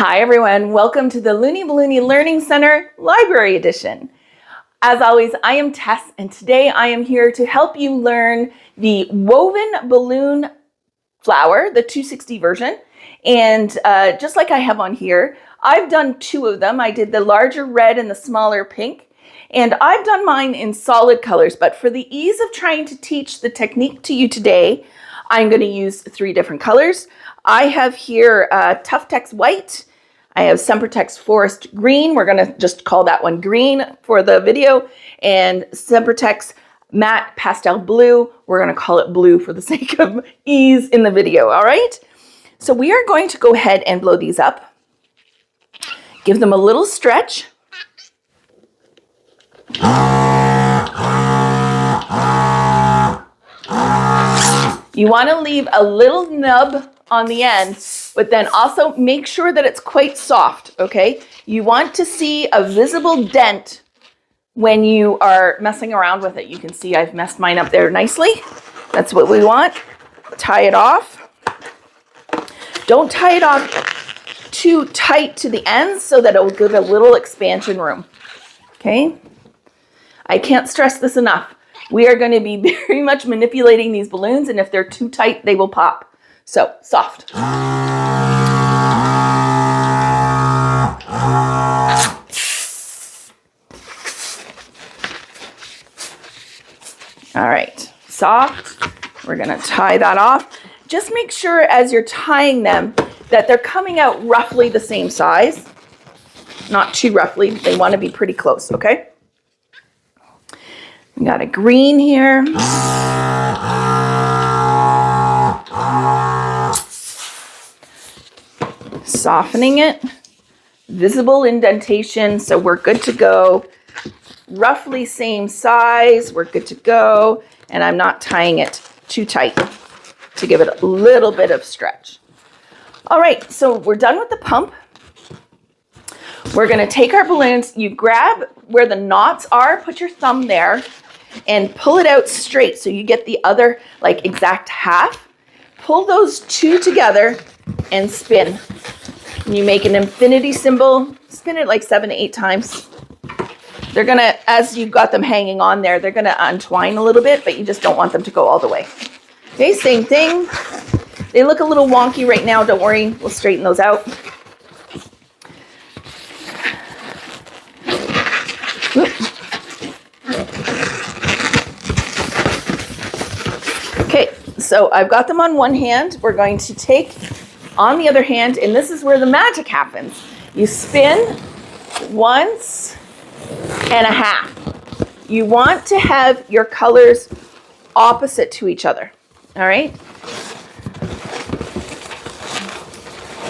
Hi everyone, welcome to the Looney Ballooney Learning Center Library Edition. As always, I am Tess and today I am here to help you learn the woven balloon flower, the 260 version. And just like I have on here, I've done two of them. I did the larger red and the smaller pink. And I've done mine in solid colors, but for the ease of trying to teach the technique to you today, I'm going to use three different colors. I have here Tough Tex White. I have Sempertex Forest Green. We're going to just call that one green for the video. And Sempertex Matte Pastel Blue. We're going to call it blue for the sake of ease in the video, all right? So we are going to go ahead and blow these up. Give them a little stretch. You want to leave a little nub on the end, but then also make sure that it's quite soft, okay? You want to see a visible dent when you are messing around with it. You can see I've messed mine up there nicely. That's what we want. Tie it off. Don't tie it off too tight to the ends so that it will give a little expansion room, okay? I can't stress this enough. We are going to be very much manipulating these balloons, and if they're too tight, they will pop. So, soft. All right, soft. We're going to tie that off. Just make sure as you're tying them that they're coming out roughly the same size. Not too roughly. They want to be pretty close, okay? We got a green here. Softening it. Visible indentation, so we're good to go. Roughly same size, we're good to go. And I'm not tying it too tight to give it a little bit of stretch. All right, so we're done with the pump. We're gonna take our balloons. You grab where the knots are, put your thumb there, and pull it out straight so you get the other like exact half. Pull those two together and spin. You make an infinity symbol, spin it like 7 to 8 times. They're gonna, as you've got them hanging on there, they're gonna untwine a little bit, but you just don't want them to go all the way. Okay, same thing. They look a little wonky right now, don't worry, we'll straighten those out. Okay, so I've got them on one hand. We're going to take on the other hand, and this is where the magic happens. You spin once and a half. You want to have your colors opposite to each other, all right?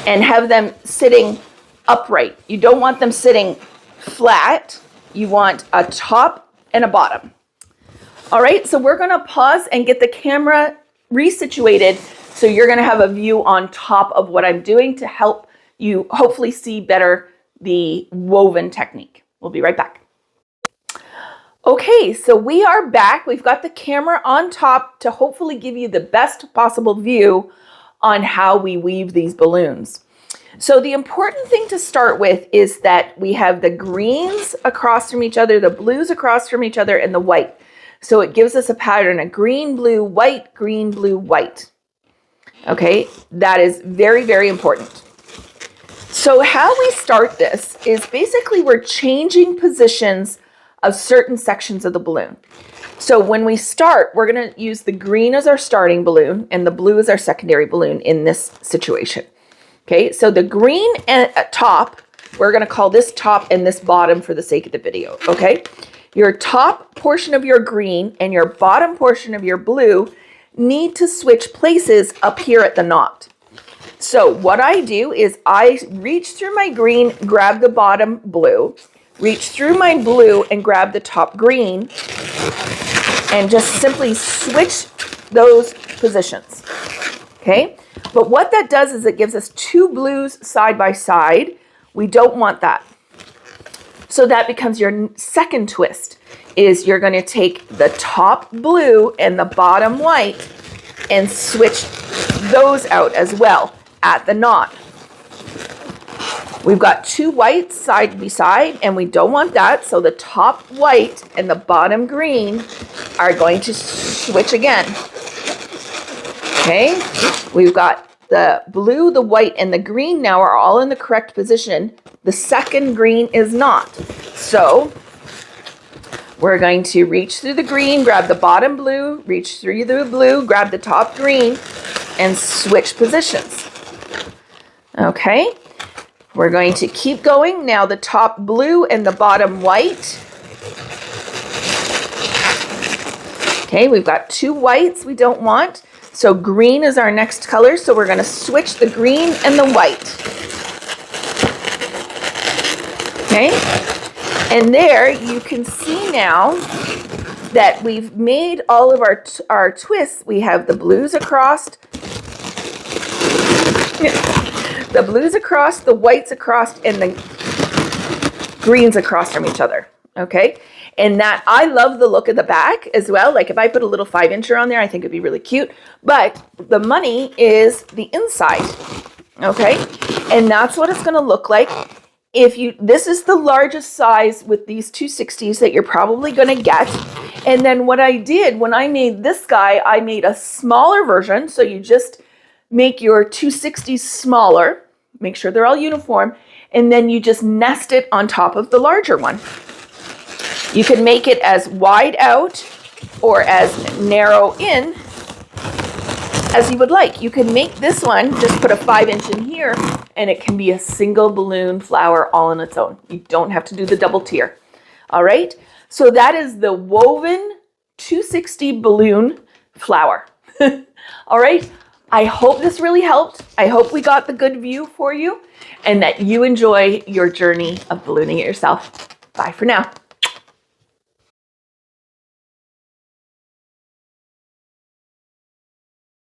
And have them sitting upright. You don't want them sitting flat. You want a top and a bottom. All right, so we're gonna pause and get the camera resituated so you're gonna have a view on top of what I'm doing to help you hopefully see better the woven technique. We'll be right back. Okay, so we are back. We've got the camera on top to hopefully give you the best possible view on how we weave these balloons. So the important thing to start with is that we have the greens across from each other, the blues across from each other, and the white. So it gives us a pattern, a green, blue, white, green, blue, white. Okay, that is very, very important. So how we start this is basically we're changing positions of certain sections of the balloon. So when we start, we're going to use the green as our starting balloon and the blue as our secondary balloon in this situation. Okay, so the green at top, we're going to call this top and this bottom for the sake of the video, okay? Your top portion of your green and your bottom portion of your blue need to switch places up here at the knot. So what I do is I reach through my green, grab the bottom blue, reach through my blue and grab the top green, and just simply switch those positions, okay? But what that does is it gives us two blues side by side. We don't want that. So that becomes your second twist, is you're going to take the top blue and the bottom white and switch those out as well at the knot. We've got 2 whites side by side, and we don't want that. So the top white and the bottom green are going to switch again. Okay, we've got the blue, the white, and the green now are all in the correct position. The second green is not. So we're going to reach through the green, grab the bottom blue, reach through the blue, grab the top green, and switch positions. Okay, we're going to keep going. Now the top blue and the bottom white. Okay, we've got 2 whites we don't want. So green is our next color. So we're going to switch the green and the white. Okay, and there you can see now that we've made all of our twists. We have the blues across, the blues across, the whites across, and the greens across from each other. Okay, and that I love the look of the back as well. Like if I put a little 5-incher on there, I think it'd be really cute. But the money is the inside. Okay, and that's what it's going to look like. This is the largest size with these 260s that you're probably going to get. And then what I did when I made this guy, I made a smaller version. So you just make your 260s smaller, make sure they're all uniform, and then you just nest it on top of the larger one. You can make it as wide out or as narrow in as you would like. You can make this one, just put a 5-inch in here, and it can be a single balloon flower all on its own. You don't have to do the double tier. All right, so that is the woven 260 balloon flower. All right, I hope this really helped. I hope we got the good view for you and that you enjoy your journey of ballooning it yourself. Bye for now.